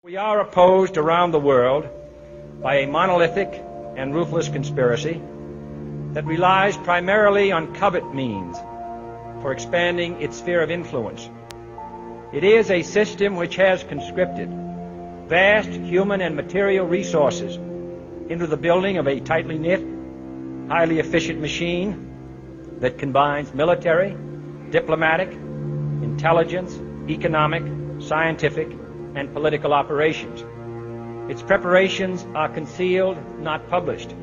We are opposed around the world by a monolithic and ruthless conspiracy that relies primarily on covert means for expanding its sphere of influence. It is a system which has conscripted vast human and material resources into the building of a tightly knit, highly efficient machine that combines military, diplomatic, intelligence, economic, scientific, and political operations. Its preparations are concealed, not published.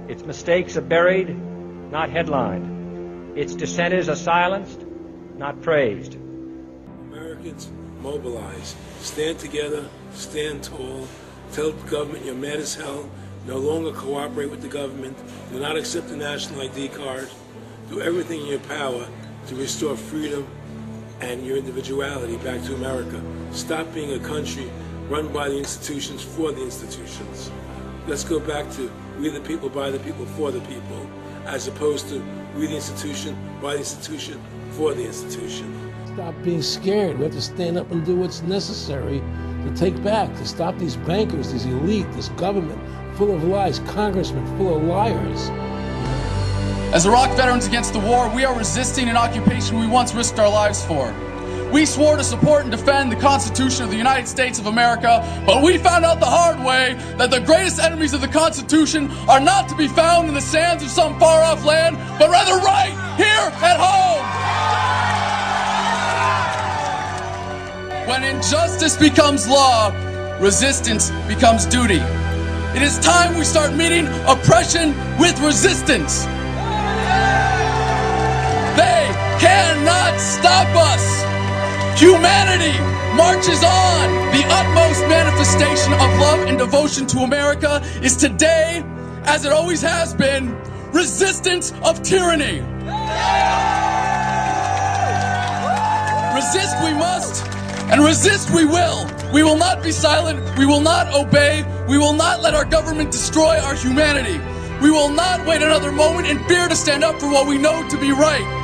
Its mistakes are buried, not headlined. Its dissenters are silenced, not praised. Americans, mobilize. Stand together, stand tall. Tell the government you're mad as hell. No longer cooperate with the government. Do not accept the national ID card. Do everything in your power to restore freedom and your individuality back to America. Stop being a country run by the institutions for the institutions. Let's go back to we the people, by the people, for the people, as opposed to we the institution, by the institution, for the institution. Stop being scared. We have to stand up and do what's necessary to take back, to stop these bankers, this elite, this government full of lies, congressmen full of liars. As Iraq veterans against the war, we are resisting an occupation we once risked our lives for. We swore to support and defend the Constitution of the United States of America, but we found out the hard way that the greatest enemies of the Constitution are not to be found in the sands of some far-off land, but rather right here at home. When injustice becomes law, resistance becomes duty. It is time we start meeting oppression with resistance. They cannot stop us. Humanity marches on. The utmost manifestation of love and devotion to America is today, as it always has been, resistance of tyranny. Resist we must, and resist we will. We will not be silent. We will not obey. We will not let our government destroy our humanity. We will not wait another moment in fear to stand up for what we know to be right.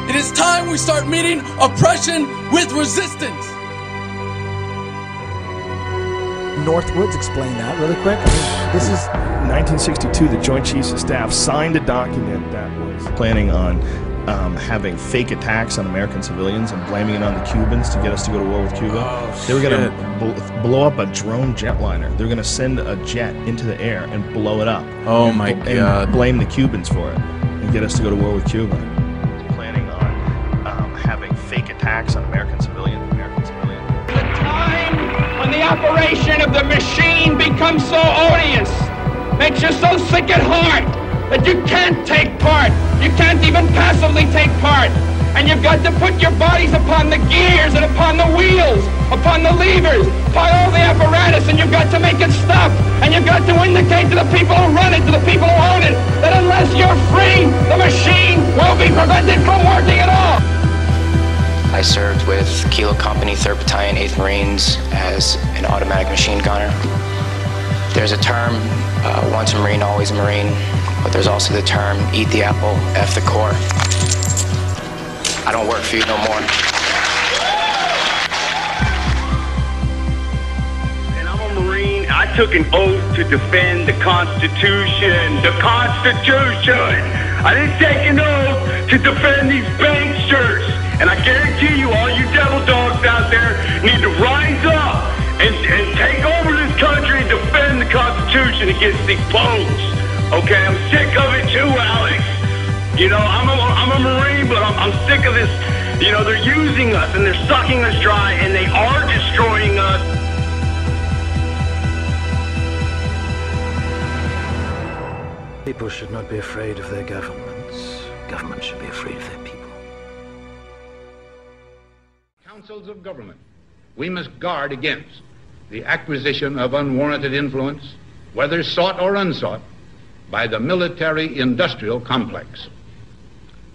It is time we start meeting oppression with resistance. Northwoods, explain that really quick. This is 1962. The Joint Chiefs of Staff signed a document that was planning on having fake attacks on American civilians and blaming it on the Cubans to get us to go to war with Cuba. They were going to blow up a drone jetliner. They were going to send a jet into the air and blow it up. Oh my God! And blame the Cubans for it and get us to go to war with Cuba. Planning on having fake attacks on American civilians. The time when the operation of the machine becomes so odious, makes you so sick at heart that you can't take part. You can't even passively take part. And you've got to put your bodies upon the gears and upon the wheels, upon the levers, upon all the apparatus, and you've got to make it stop. And you've got to indicate to the people who run it, to the people who own it, that unless you're free, the machine will be prevented from working at all. I served with Kilo Company, 3rd Battalion, 8th Marines as an automatic machine gunner. There's a term, once a Marine, always a Marine, but there's also the term, eat the apple, F the core. I don't work for you no more. And I'm a Marine. I took an oath to defend the Constitution. The Constitution! I didn't take an oath to defend these banksters. And I guarantee you, all you devil dogs out there need to rise up and take over this country and defend the Constitution against these punks. Okay, I'm sick of it too, Alex. You know, I'm a Marine, but I'm sick of this. You know, they're using us and they're sucking us dry and they are destroying us. People should not be afraid of their governments. Governments should be afraid of their people. Councils of government, we must guard against the acquisition of unwarranted influence, whether sought or unsought, by the military-industrial complex.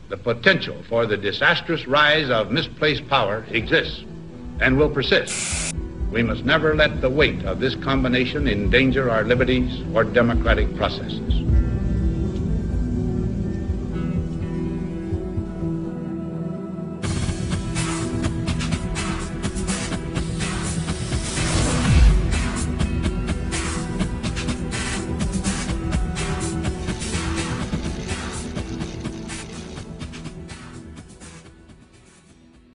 The potential for the disastrous rise of misplaced power exists and will persist. We must never let the weight of this combination endanger our liberties or democratic processes.